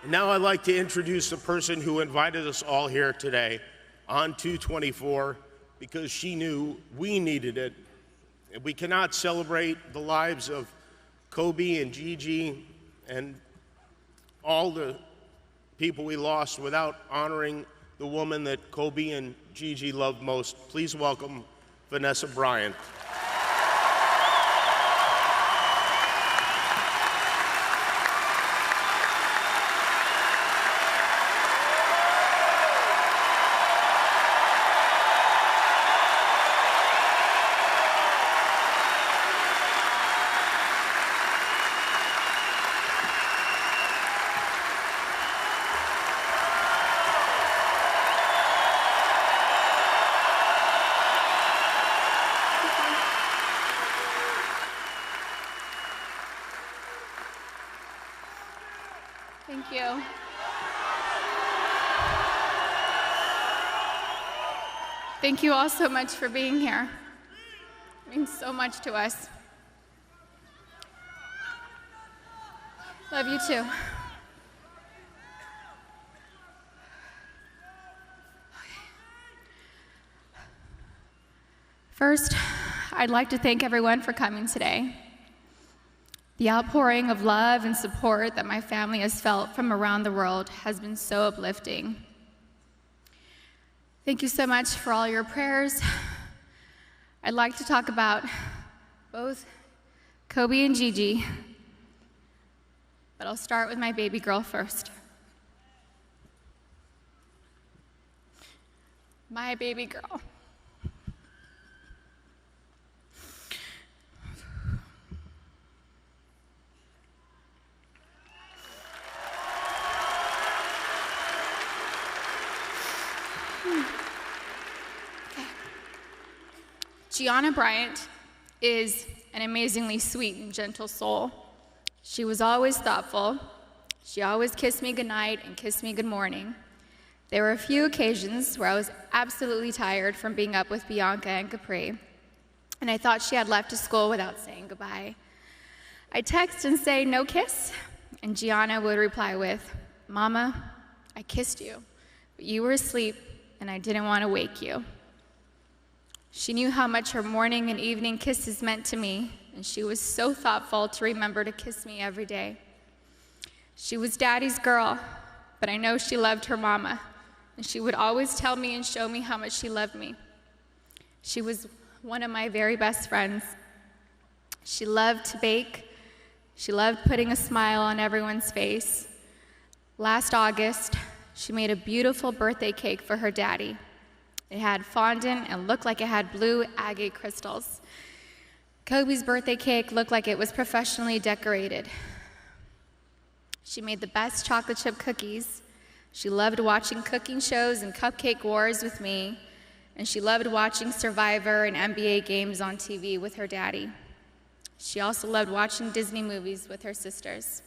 And now I'd like to introduce the person who invited us all here today on 224 because she knew we needed it. And we cannot celebrate the lives of Kobe and Gigi and all the people we lost without honoring the woman that Kobe and Gigi loved most. Please welcome Vanessa Bryant. Thank you. Thank you all so much for being here. It means so much to us. Love you too. First, I'd like to thank everyone for coming today. The outpouring of love and support that my family has felt from around the world has been so uplifting. Thank you so much for all your prayers. I'd like to talk about both Kobe and Gigi, but I'll start with my baby girl first. My baby girl. Gianna Bryant is an amazingly sweet and gentle soul. She was always thoughtful. She always kissed me goodnight and kissed me good morning. There were a few occasions where I was absolutely tired from being up with Bianca and Capri, and I thought she had left to school without saying goodbye. I'd text and say, "No kiss?" And Gianna would reply with, "Mama, I kissed you, but you were asleep and I didn't want to wake you." She knew how much her morning and evening kisses meant to me, and she was so thoughtful to remember to kiss me every day. She was Daddy's girl, but I know she loved her mama, and she would always tell me and show me how much she loved me. She was one of my very best friends. She loved to bake. She loved putting a smile on everyone's face. Last August, she made a beautiful birthday cake for her daddy. It had fondant and looked like it had blue agate crystals. Kobe's birthday cake looked like it was professionally decorated. She made the best chocolate chip cookies. She loved watching cooking shows and cupcake wars with me, and she loved watching Survivor and NBA games on TV with her daddy. She also loved watching Disney movies with her sisters.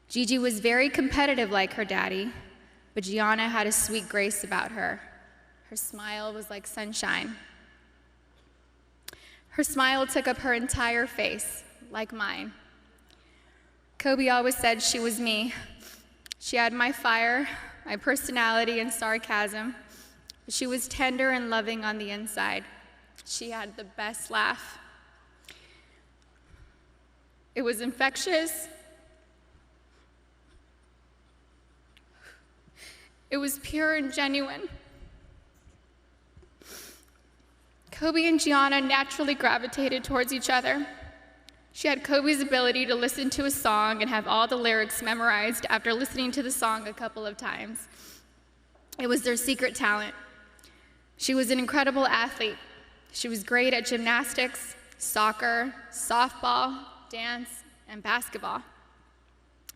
Gigi was very competitive like her daddy, but Gianna had a sweet grace about her. Her smile was like sunshine. Her smile took up her entire face, like mine. Kobe always said she was me. She had my fire, my personality, and sarcasm, but she was tender and loving on the inside. She had the best laugh. It was infectious. It was pure and genuine. Kobe and Gianna naturally gravitated towards each other. She had Kobe's ability to listen to a song and have all the lyrics memorized after listening to the song a couple of times. It was their secret talent. She was an incredible athlete. She was great at gymnastics, soccer, softball, dance, and basketball.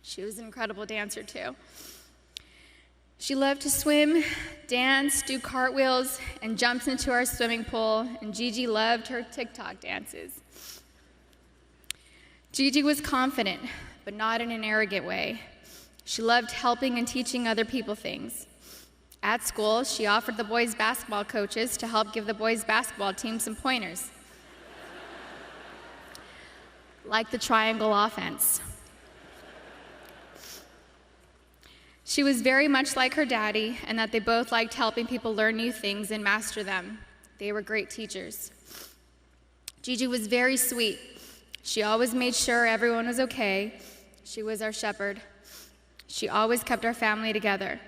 She was an incredible dancer too. She loved to swim, dance, do cartwheels, and jumps into our swimming pool, and Gigi loved her TikTok dances. Gigi was confident, but not in an arrogant way. She loved helping and teaching other people things. At school, she offered the boys' basketball coaches to help give the boys' basketball team some pointers, like the triangle offense. She was very much like her daddy, and that they both liked helping people learn new things and master them. They were great teachers. Gigi was very sweet. She always made sure everyone was okay. She was our shepherd. She always kept our family together.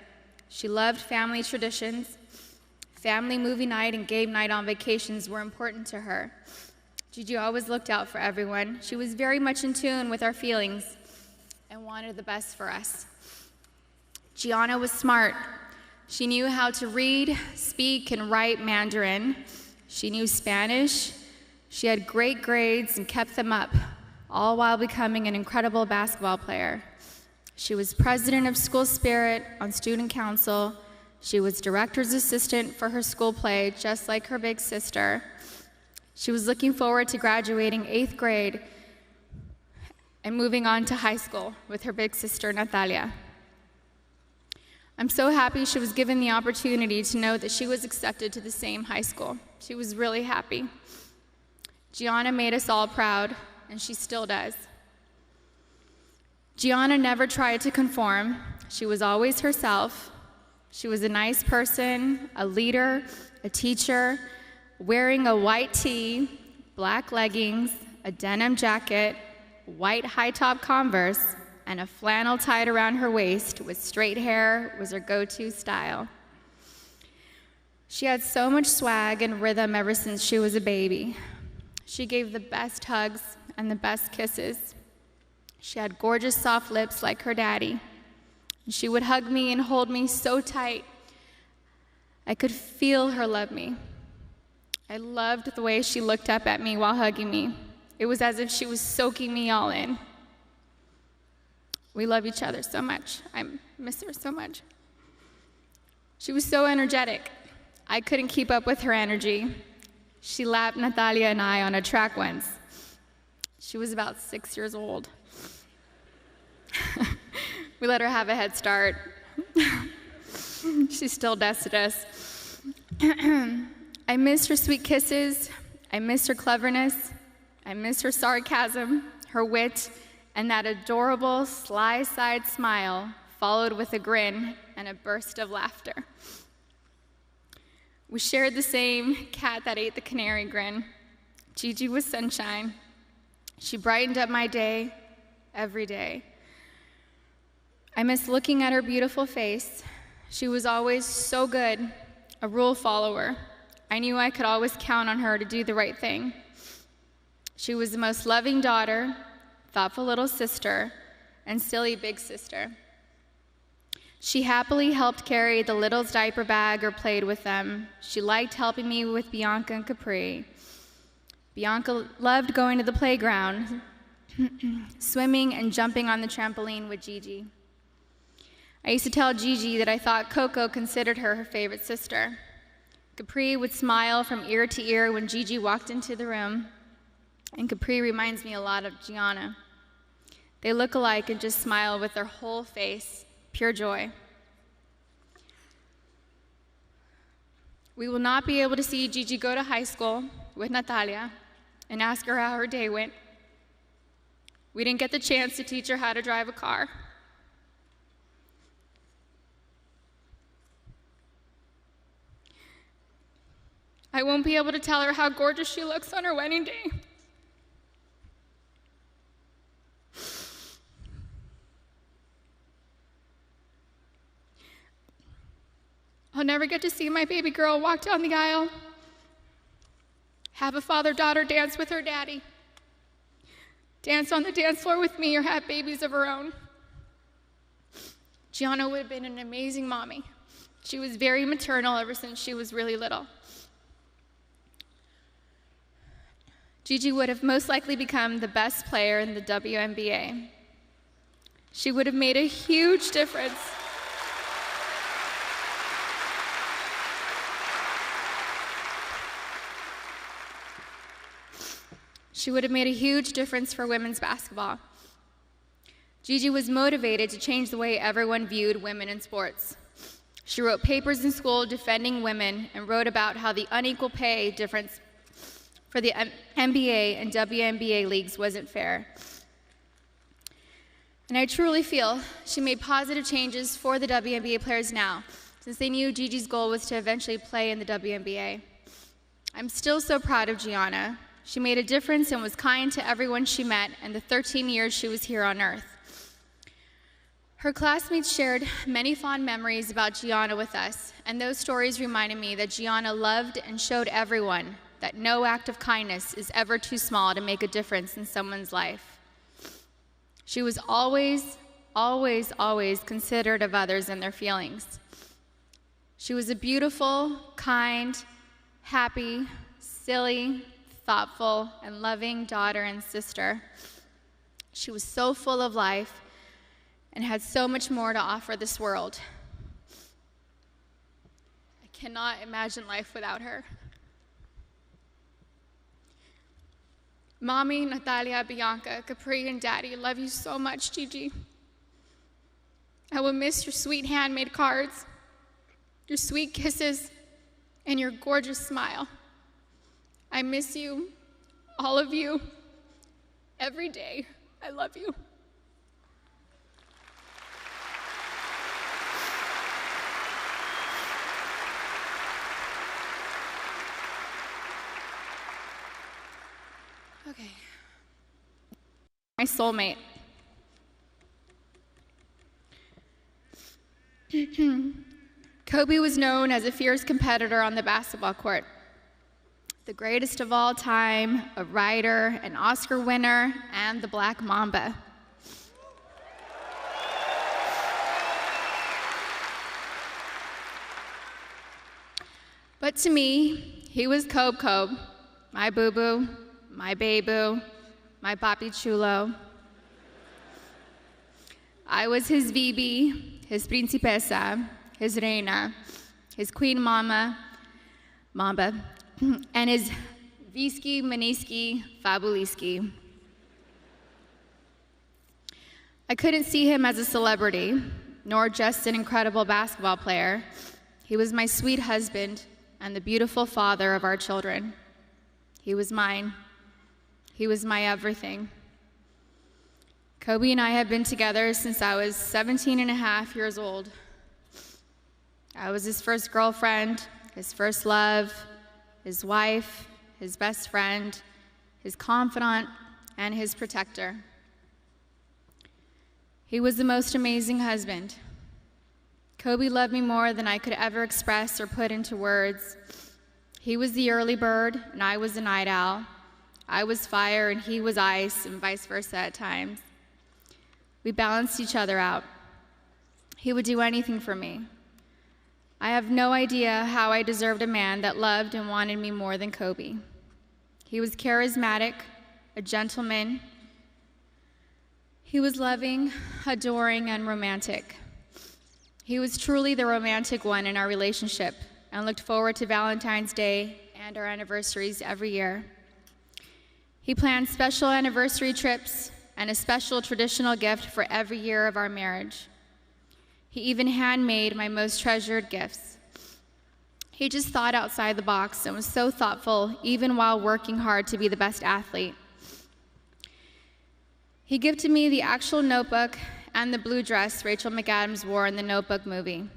She loved family traditions. Family movie night and game night on vacations were important to her. Gigi always looked out for everyone. She was very much in tune with our feelings and wanted the best for us. Gianna was smart. She knew how to read, speak, and write Mandarin. She knew Spanish. She had great grades and kept them up, all while becoming an incredible basketball player. She was president of School Spirit on student council. She was director's assistant for her school play, just like her big sister. She was looking forward to graduating 8th grade and moving on to high school with her big sister, Natalia. I'm so happy she was given the opportunity to know that she was accepted to the same high school. She was really happy. Gianna made us all proud, and she still does. Gianna never tried to conform. She was always herself. She was a nice person, a leader, a teacher, wearing a white tee, black leggings, a denim jacket, white high-top Converse, and a flannel tied around her waist with straight hair was her go-to style. She had so much swag and rhythm ever since she was a baby. She gave the best hugs and the best kisses. She had gorgeous soft lips like her daddy. She would hug me and hold me so tight. I could feel her love me. I loved the way she looked up at me while hugging me. It was as if she was soaking me all in. We love each other so much. I miss her so much. She was so energetic. I couldn't keep up with her energy. She lapped Natalia and I on a track once. She was about 6 years old. We let her have a head start. She still dusted us. I miss her sweet kisses. I miss her cleverness. I miss her sarcasm, her wit, and that adorable sly-side smile followed with a grin and a burst of laughter. We shared the same cat that ate the canary grin. Gigi was sunshine. She brightened up my day every day. I miss looking at her beautiful face. She was always so good, a rule follower. I knew I could always count on her to do the right thing. She was the most loving daughter, thoughtful little sister, and silly big sister. She happily helped carry the little's diaper bag or played with them. She liked helping me with Bianca and Capri. Bianca loved going to the playground, swimming and jumping on the trampoline with Gigi. I used to tell Gigi that I thought Coco considered her favorite sister. Capri would smile from ear to ear when Gigi walked into the room, and Capri reminds me a lot of Gianna. They look alike and just smile with their whole face, pure joy. We will not be able to see Gigi go to high school with Natalia and ask her how her day went. We didn't get the chance to teach her how to drive a car. I won't be able to tell her how gorgeous she looks on her wedding day. I'll never get to see my baby girl walk down the aisle, have a father-daughter dance with her daddy, dance on the dance floor with me, or have babies of her own. Gianna would have been an amazing mommy. She was very maternal ever since she was really little. Gigi would have most likely become the best player in the WNBA. She would have made a huge difference. She would have made a huge difference for women's basketball. Gigi was motivated to change the way everyone viewed women in sports. She wrote papers in school defending women and wrote about how the unequal pay difference for the NBA and WNBA leagues wasn't fair. And I truly feel she made positive changes for the WNBA players now, since they knew Gigi's goal was to eventually play in the WNBA. I'm still so proud of Gianna. She made a difference and was kind to everyone she met in the 13 years she was here on Earth. Her classmates shared many fond memories about Gianna with us, and those stories reminded me that Gianna loved and showed everyone that no act of kindness is ever too small to make a difference in someone's life. She was always, always, always considerate of others and their feelings. She was a beautiful, kind, happy, silly, thoughtful, and loving daughter and sister. She was so full of life and had so much more to offer this world. I cannot imagine life without her. Mommy, Natalia, Bianca, Capri, and Daddy love you so much, Gigi. I will miss your sweet handmade cards, your sweet kisses, and your gorgeous smile. I miss you, all of you, every day. I love you. Okay. My soulmate. Kobe was known as a fierce competitor on the basketball court. The greatest of all time, a writer, an Oscar winner, and the Black Mamba. But to me, he was Kobe, my boo-boo, my baby, my papi chulo. I was his Bibi, his principesa, his reina, his queen mamba, and his Visky, Maniski, Fabuliski. I couldn't see him as a celebrity, nor just an incredible basketball player. He was my sweet husband and the beautiful father of our children. He was mine. He was my everything. Kobe and I have been together since I was 17 and a half years old. I was his first girlfriend, his first love, his wife, his best friend, his confidant, and his protector. He was the most amazing husband. Kobe loved me more than I could ever express or put into words. He was the early bird, and I was the night owl. I was fire, and he was ice, and vice versa at times. We balanced each other out. He would do anything for me. I have no idea how I deserved a man that loved and wanted me more than Kobe. He was charismatic, a gentleman. He was loving, adoring, and romantic. He was truly the romantic one in our relationship and looked forward to Valentine's Day and our anniversaries every year. He planned special anniversary trips and a special traditional gift for every year of our marriage. He even handmade my most treasured gifts. He just thought outside the box and was so thoughtful, even while working hard to be the best athlete. He gifted me the actual notebook and the blue dress Rachel McAdams wore in the Notebook movie.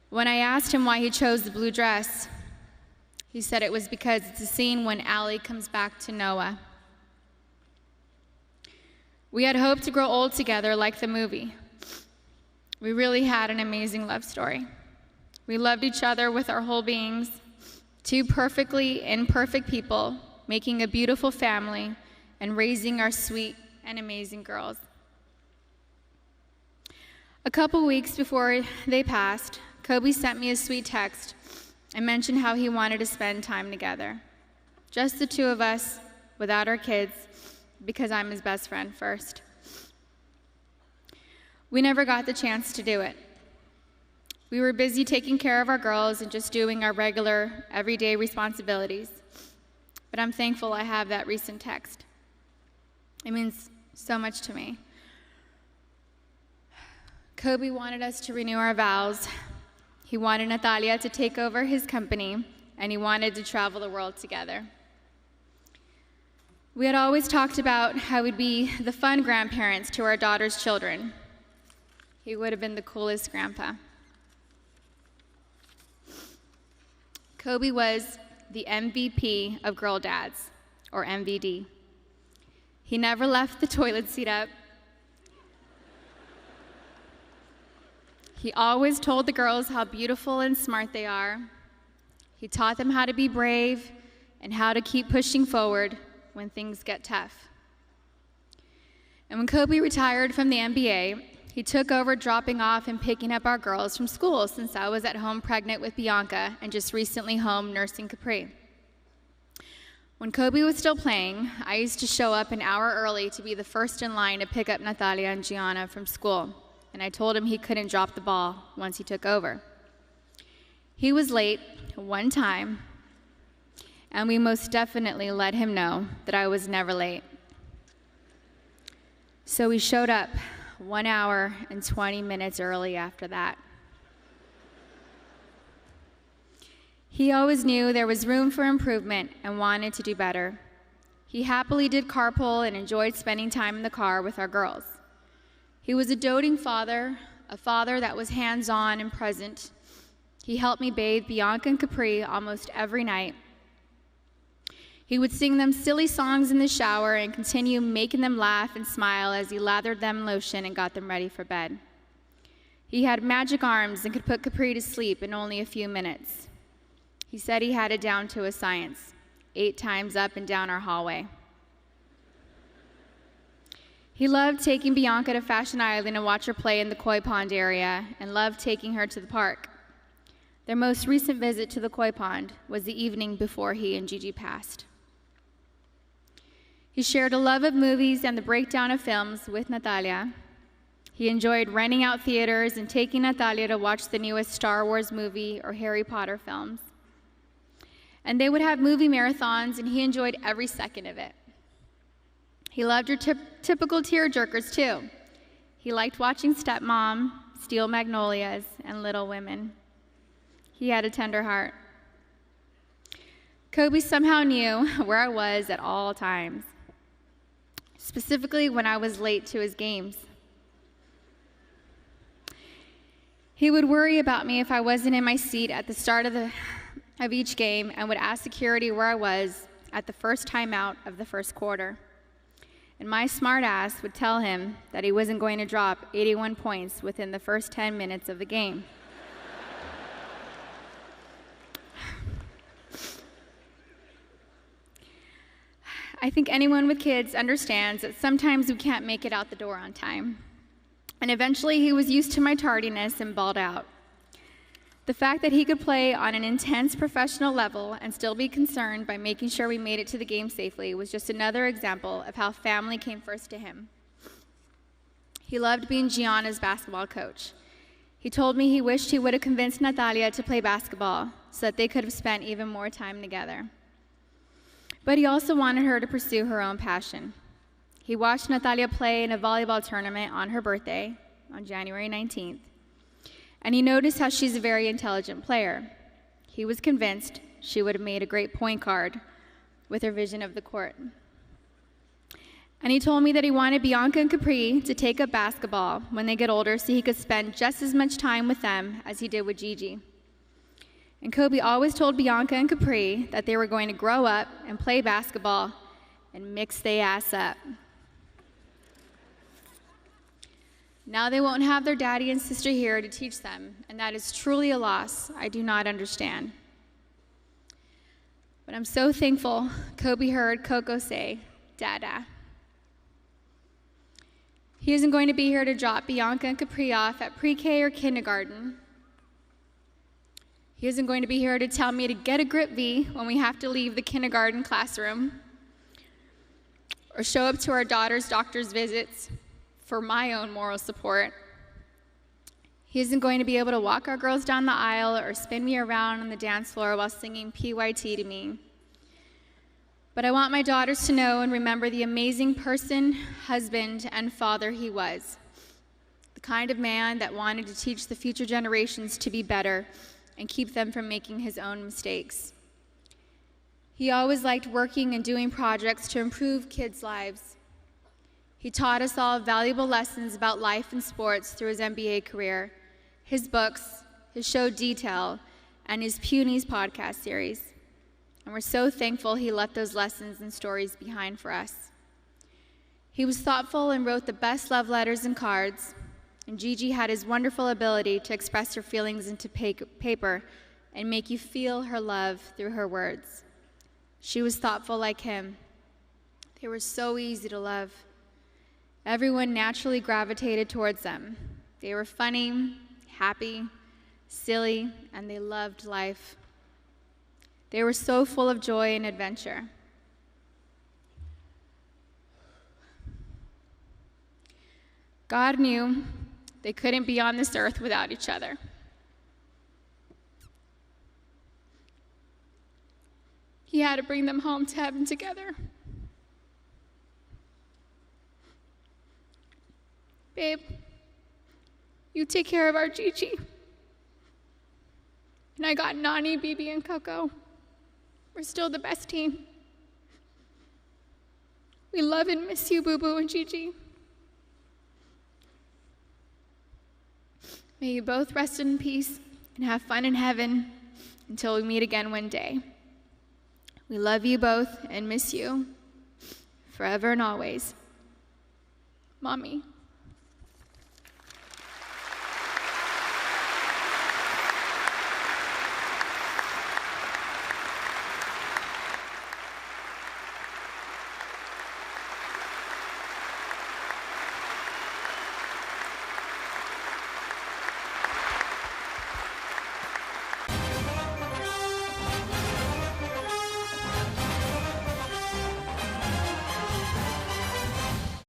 When I asked him why he chose the blue dress, he said it was because it's a scene when Allie comes back to Noah. We had hoped to grow old together like the movie. We really had an amazing love story. We loved each other with our whole beings, two perfectly imperfect people making a beautiful family and raising our sweet and amazing girls. A couple weeks before they passed, Kobe sent me a sweet text and mentioned how he wanted to spend time together. Just the two of us, without our kids, because I'm his best friend first. We never got the chance to do it. We were busy taking care of our girls and just doing our regular, everyday responsibilities. But I'm thankful I have that recent text. It means so much to me. Kobe wanted us to renew our vows. He wanted Natalia to take over his company, and he wanted to travel the world together. We had always talked about how we'd be the fun grandparents to our daughter's children. He would have been the coolest grandpa. Kobe was the MVP of girl dads, or MVD. He never left the toilet seat up. He always told the girls how beautiful and smart they are. He taught them how to be brave and how to keep pushing forward when things get tough. And when Kobe retired from the NBA, he took over dropping off and picking up our girls from school, since I was at home pregnant with Bianca and just recently home nursing Capri. When Kobe was still playing, I used to show up an hour early to be the first in line to pick up Natalia and Gianna from school, and I told him he couldn't drop the ball once he took over. He was late one time, and we most definitely let him know that I was never late. So he showed up 1 hour and 20 minutes early after that. He always knew there was room for improvement and wanted to do better. He happily did carpool and enjoyed spending time in the car with our girls. He was a doting father, a father that was hands-on and present. He helped me bathe Bianca and Capri almost every night. He would sing them silly songs in the shower and continue making them laugh and smile as he lathered them in lotion and got them ready for bed. He had magic arms and could put Capri to sleep in only a few minutes. He said he had it down to a science, 8 times up and down our hallway. He loved taking Bianca to Fashion Island and watch her play in the koi pond area, and loved taking her to the park. Their most recent visit to the koi pond was the evening before he and Gigi passed. He shared a love of movies and the breakdown of films with Natalia. He enjoyed renting out theaters and taking Natalia to watch the newest Star Wars movie or Harry Potter films. And they would have movie marathons, and he enjoyed every second of it. He loved her typical tearjerkers, too. He liked watching Stepmom, Steel Magnolias, and Little Women. He had a tender heart. Kobe somehow knew where I was at all times, specifically when I was late to his games. He would worry about me if I wasn't in my seat at the start of each game, and would ask security where I was at the first timeout of the first quarter. And my smart ass would tell him that he wasn't going to drop 81 points within the first 10 minutes of the game. I think anyone with kids understands that sometimes we can't make it out the door on time. And eventually he was used to my tardiness and balled out. The fact that he could play on an intense professional level and still be concerned by making sure we made it to the game safely was just another example of how family came first to him. He loved being Gianna's basketball coach. He told me he wished he would have convinced Natalia to play basketball so that they could have spent even more time together. But he also wanted her to pursue her own passion. He watched Natalia play in a volleyball tournament on her birthday, on January 19th. And he noticed how she's a very intelligent player. He was convinced she would have made a great point guard with her vision of the court. And he told me that he wanted Bianca and Capri to take up basketball when they get older so he could spend just as much time with them as he did with Gigi. And Kobe always told Bianca and Capri that they were going to grow up and play basketball and mix their ass up. Now they won't have their daddy and sister here to teach them, and that is truly a loss I do not understand. But I'm so thankful Kobe heard Coco say, "Dada." He isn't going to be here to drop Bianca and Capri off at pre-K or kindergarten. He isn't going to be here to tell me to get a grip V when we have to leave the kindergarten classroom, or show up to our daughter's doctor's visits for my own moral support. He isn't going to be able to walk our girls down the aisle or spin me around on the dance floor while singing PYT to me. But I want my daughters to know and remember the amazing person, husband, and father he was. The kind of man that wanted to teach the future generations to be better and keep them from making his own mistakes. He always liked working and doing projects to improve kids' lives. He taught us all valuable lessons about life and sports through his NBA career, his books, his show Detail, and his Punies podcast series. And we're so thankful he left those lessons and stories behind for us. He was thoughtful and wrote the best love letters and cards, and Gigi had his wonderful ability to express her feelings into paper and make you feel her love through her words. She was thoughtful like him. They were so easy to love. Everyone naturally gravitated towards them. They were funny, happy, silly, and they loved life. They were so full of joy and adventure. God knew they couldn't be on this earth without each other. He had to bring them home to heaven together. Babe, you take care of our Gigi. And I got Nani, Bibi, and Coco. We're still the best team. We love and miss you, Boo Boo and Gigi. May you both rest in peace and have fun in heaven until we meet again one day. We love you both and miss you forever and always. Mommy.